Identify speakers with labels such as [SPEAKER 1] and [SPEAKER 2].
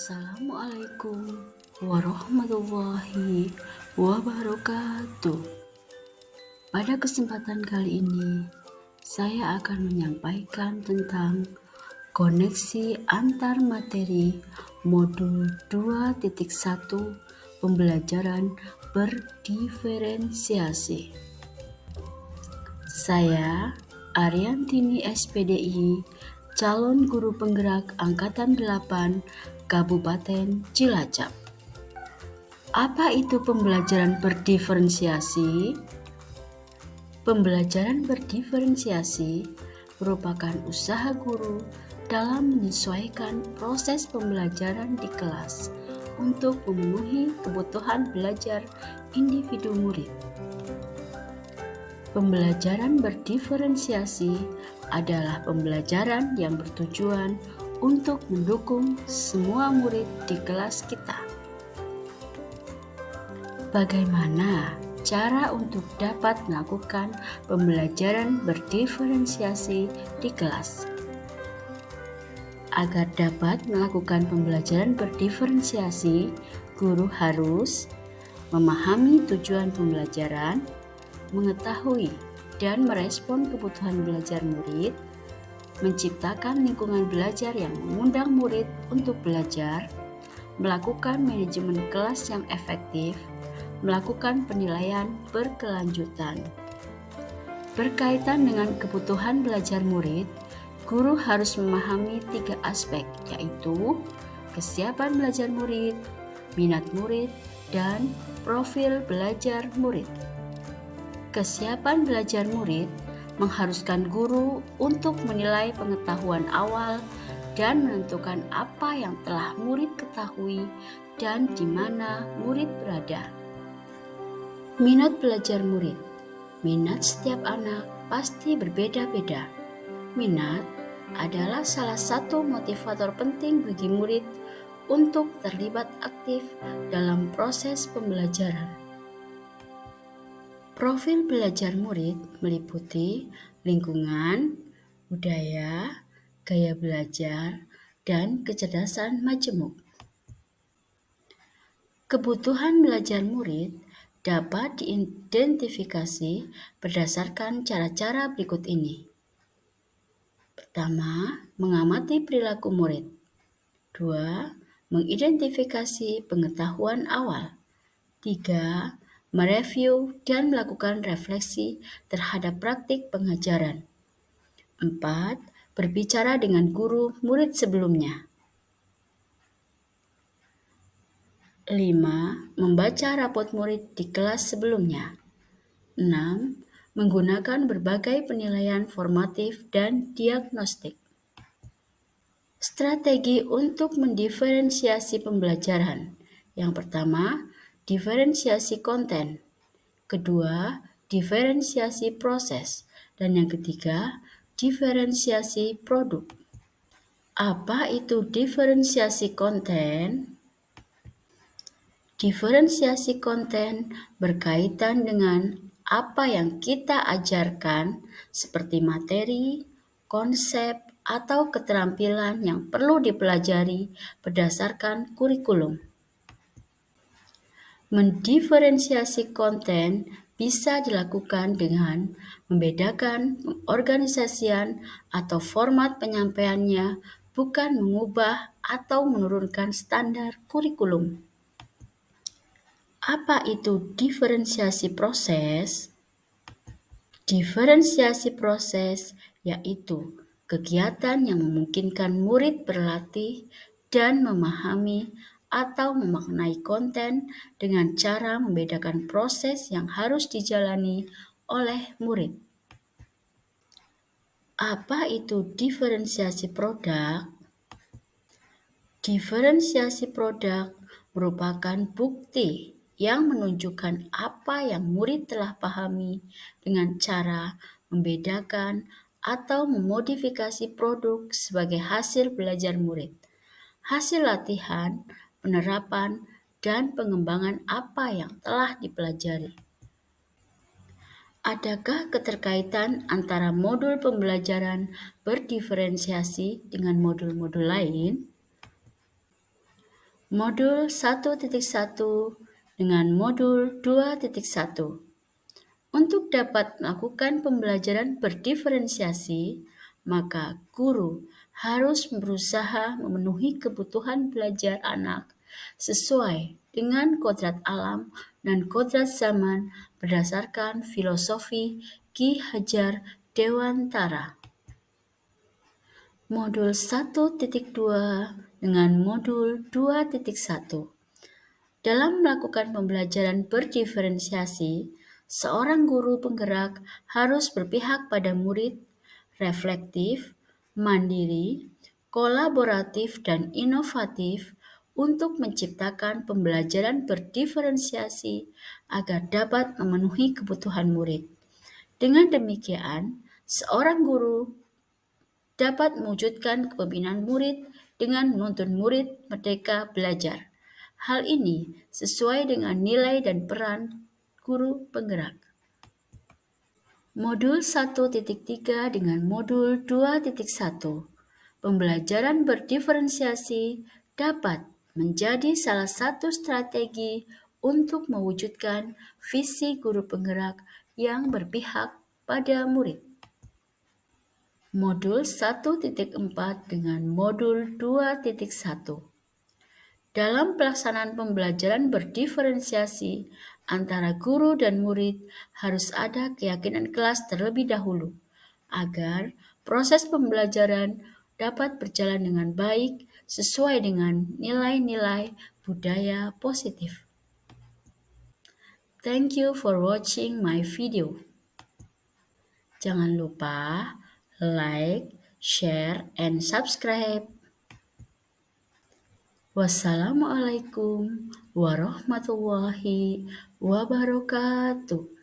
[SPEAKER 1] Assalamualaikum warahmatullahi wabarakatuh. Pada kesempatan kali ini, saya akan menyampaikan tentang koneksi antar materi modul 2.1 pembelajaran berdiferensiasi. Saya Ariantini SPDI, calon guru penggerak Angkatan 8 Kabupaten Cilacap. Apa itu pembelajaran berdiferensiasi? Pembelajaran berdiferensiasi merupakan usaha guru dalam menyesuaikan proses pembelajaran di kelas untuk memenuhi kebutuhan belajar individu murid. Pembelajaran berdiferensiasi adalah pembelajaran yang bertujuan untuk mendukung semua murid di kelas kita. Bagaimana cara untuk dapat melakukan pembelajaran berdiferensiasi di kelas? Agar dapat melakukan pembelajaran berdiferensiasi, guru harus memahami tujuan pembelajaran, mengetahui dan merespon kebutuhan belajar murid, menciptakan lingkungan belajar yang mengundang murid untuk belajar, melakukan manajemen kelas yang efektif, melakukan penilaian berkelanjutan. Berkaitan dengan kebutuhan belajar murid, guru harus memahami 3 aspek, yaitu kesiapan belajar murid, minat murid, dan profil belajar murid. Kesiapan belajar murid mengharuskan guru untuk menilai pengetahuan awal dan menentukan apa yang telah murid ketahui dan di mana murid berada. Minat belajar murid. Minat setiap anak pasti berbeda-beda. Minat adalah salah satu motivator penting bagi murid untuk terlibat aktif dalam proses pembelajaran. Profil belajar murid meliputi lingkungan, budaya, gaya belajar, dan kecerdasan majemuk. Kebutuhan belajar murid dapat diidentifikasi berdasarkan cara-cara berikut ini. Pertama, mengamati perilaku murid. 2. Mengidentifikasi pengetahuan awal. 3. Mereview dan melakukan refleksi terhadap praktik pengajaran. 4. Berbicara dengan guru murid sebelumnya. 5. Membaca rapot murid di kelas sebelumnya. 6. Menggunakan berbagai penilaian formatif dan diagnostik. Strategi untuk mendiferensiasi pembelajaran. Yang pertama, diferensiasi konten. Kedua, diferensiasi proses. Dan yang ketiga, diferensiasi produk. Apa itu diferensiasi konten? Diferensiasi konten berkaitan dengan apa yang kita ajarkan seperti materi, konsep, atau keterampilan yang perlu dipelajari berdasarkan kurikulum. Mendiferensiasi konten bisa dilakukan dengan membedakan pengorganisasian atau format penyampaiannya, bukan mengubah atau menurunkan standar kurikulum. Apa itu diferensiasi proses? Diferensiasi proses yaitu kegiatan yang memungkinkan murid berlatih dan memahami atau memaknai konten dengan cara membedakan proses yang harus dijalani oleh murid. Apa itu diferensiasi produk? Diferensiasi produk merupakan bukti yang menunjukkan apa yang murid telah pahami dengan cara membedakan atau memodifikasi produk sebagai hasil belajar murid, hasil latihan, penerapan, dan pengembangan apa yang telah dipelajari. Adakah keterkaitan antara modul pembelajaran berdiferensiasi dengan modul-modul lain? Modul 1.1 dengan modul 2.1. Untuk dapat melakukan pembelajaran berdiferensiasi, maka guru harus berusaha memenuhi kebutuhan belajar anak sesuai dengan kodrat alam dan kodrat zaman berdasarkan filosofi Ki Hajar Dewantara. Modul 1.2 dengan modul 2.1. Dalam melakukan pembelajaran berdiferensiasi, seorang guru penggerak harus berpihak pada murid, reflektif, mandiri, kolaboratif, dan inovatif untuk menciptakan pembelajaran berdiferensiasi agar dapat memenuhi kebutuhan murid. Dengan demikian, seorang guru dapat mewujudkan kepemimpinan murid dengan menuntun murid merdeka belajar. Hal ini sesuai dengan nilai dan peran guru penggerak. Modul 1.3 dengan modul 2.1. Pembelajaran berdiferensiasi dapat menjadi salah satu strategi untuk mewujudkan visi guru penggerak yang berpihak pada murid. Modul 1.4 dengan modul 2.1. Dalam pelaksanaan pembelajaran berdiferensiasi antara guru dan murid harus ada keyakinan kelas terlebih dahulu agar proses pembelajaran dapat berjalan dengan baik sesuai dengan nilai-nilai budaya positif. Thank you for watching my video. Jangan lupa like, share, and subscribe. Wassalamualaikum warahmatullahi wabarakatuh.